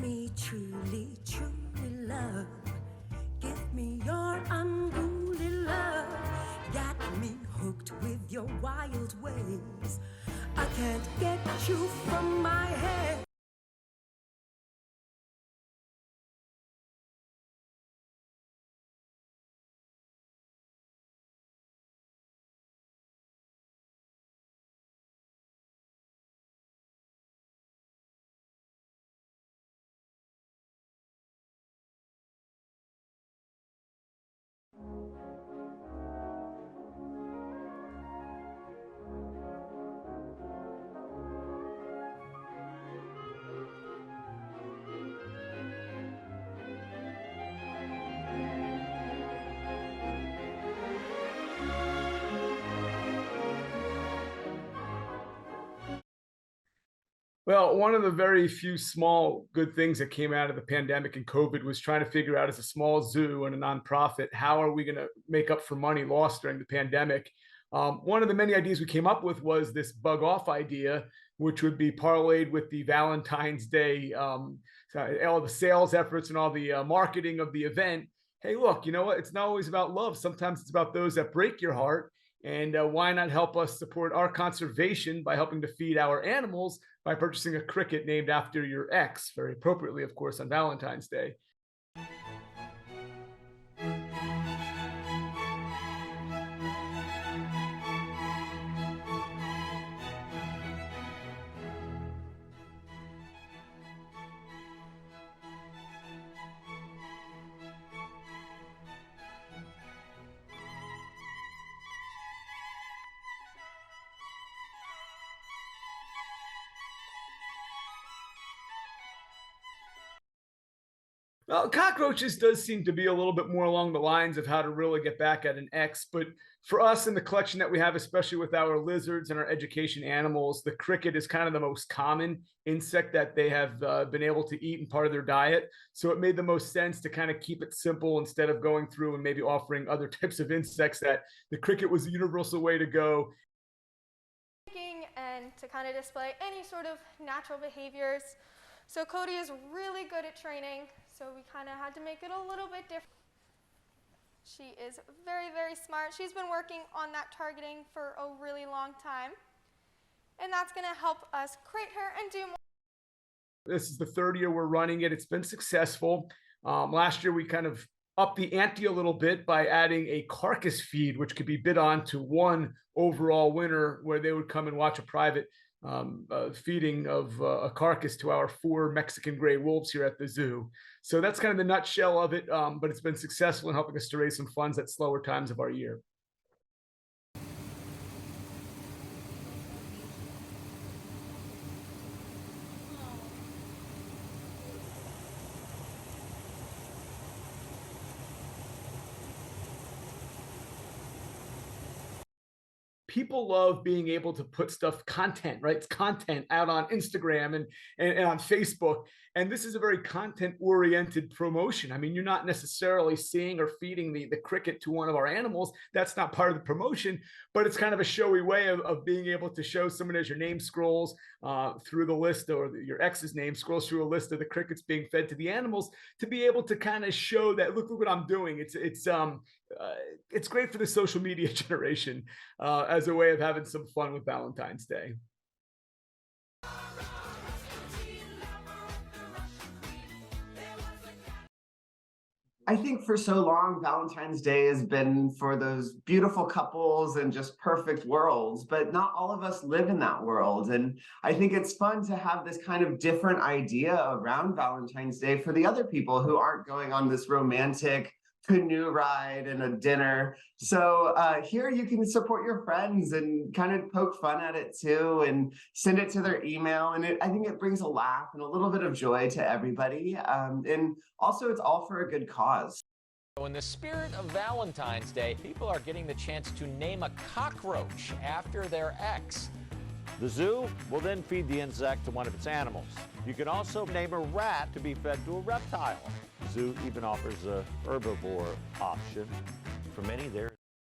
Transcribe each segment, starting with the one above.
me truly, truly love. Give me your unruly love. Got me hooked with your wild ways. I can't get you from my head. Well, one of the very few small good things that came out of the pandemic and COVID was trying to figure out, as a small zoo and a nonprofit, how are we going to make up for money lost during the pandemic? One of the many ideas we came up with was this bug off idea, which would be parlayed with the Valentine's Day, all the sales efforts and all the marketing of the event. Hey, look, you know what? It's not always about love. Sometimes it's about those that break your heart. And why not help us support our conservation by helping to feed our animals by purchasing a cricket named after your ex, very appropriately, of course, on Valentine's Day. Well, cockroaches does seem to be a little bit more along the lines of how to really get back at an ex. But for us in the collection that we have, especially with our lizards and our education animals, the cricket is kind of the most common insect that they have been able to eat and part of their diet. So it made the most sense to kind of keep it simple instead of going through and maybe offering other types of insects. That the cricket was the universal way to go. And to kind of display any sort of natural behaviors. So Cody is really good at training, so we kind of had to make it a little bit different. She is very, very smart. She's been working on that targeting for a really long time, and that's going to help us crate her and do more. This is the third year we're running it. It's been successful. Last year, we kind of upped the ante a little bit by adding a carcass feed, which could be bid on to one overall winner, where they would come and watch a private feeding of a carcass to our 4 Mexican gray wolves here at the zoo. So that's kind of the nutshell of it, but it's been successful in helping us to raise some funds at slower times of our year. People love being able to put content, right? It's content out on Instagram and on Facebook. And this is a very content oriented promotion. I mean, you're not necessarily seeing or feeding the cricket to one of our animals. That's not part of the promotion, but it's kind of a showy way of being able to show someone, as your name scrolls through the list, or your ex's name scrolls through a list of the crickets being fed to the animals, to be able to kind of show that, look what I'm doing. It's great for the social media generation as a way of having some fun with Valentine's Day. I think for so long, Valentine's Day has been for those beautiful couples and just perfect worlds, but not all of us live in that world. And I think it's fun to have this kind of different idea around Valentine's Day for the other people who aren't going on this romantic canoe ride and a dinner. So here you can support your friends and kind of poke fun at it too, and send it to their email. And I think it brings a laugh and a little bit of joy to everybody. And also it's all for a good cause. In the spirit of Valentine's Day, people are getting the chance to name a cockroach after their ex. The zoo will then feed the insect to one of its animals. You can also name a rat to be fed to a reptile. The zoo even offers a herbivore option. For many,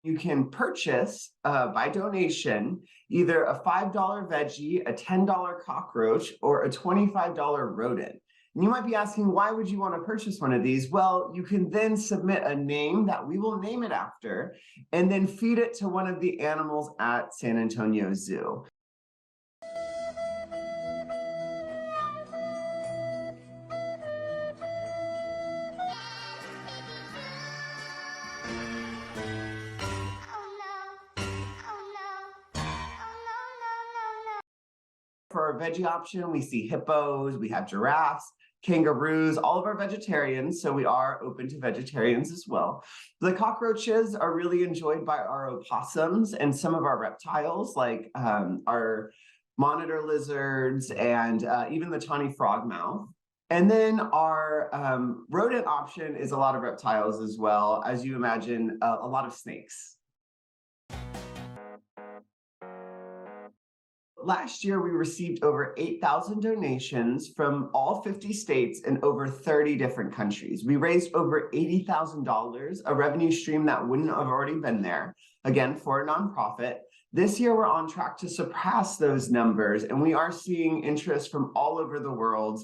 you can purchase by donation either a $5 veggie, a $10 cockroach, or a $25 rodent. And you might be asking, why would you want to purchase one of these? Well, you can then submit a name that we will name it after, and then feed it to one of the animals at San Antonio Zoo. For our veggie option, we see hippos, we have giraffes, kangaroos, all of our vegetarians, so we are open to vegetarians as well. The cockroaches are really enjoyed by our opossums and some of our reptiles, like our monitor lizards and even the tawny frogmouth. And then our rodent option is a lot of reptiles as well, as you imagine, a lot of snakes. Last year, we received over 8,000 donations from all 50 states and over 30 different countries. We raised over $80,000, a revenue stream that wouldn't have already been there, again, for a nonprofit. This year, we're on track to surpass those numbers, and we are seeing interest from all over the world.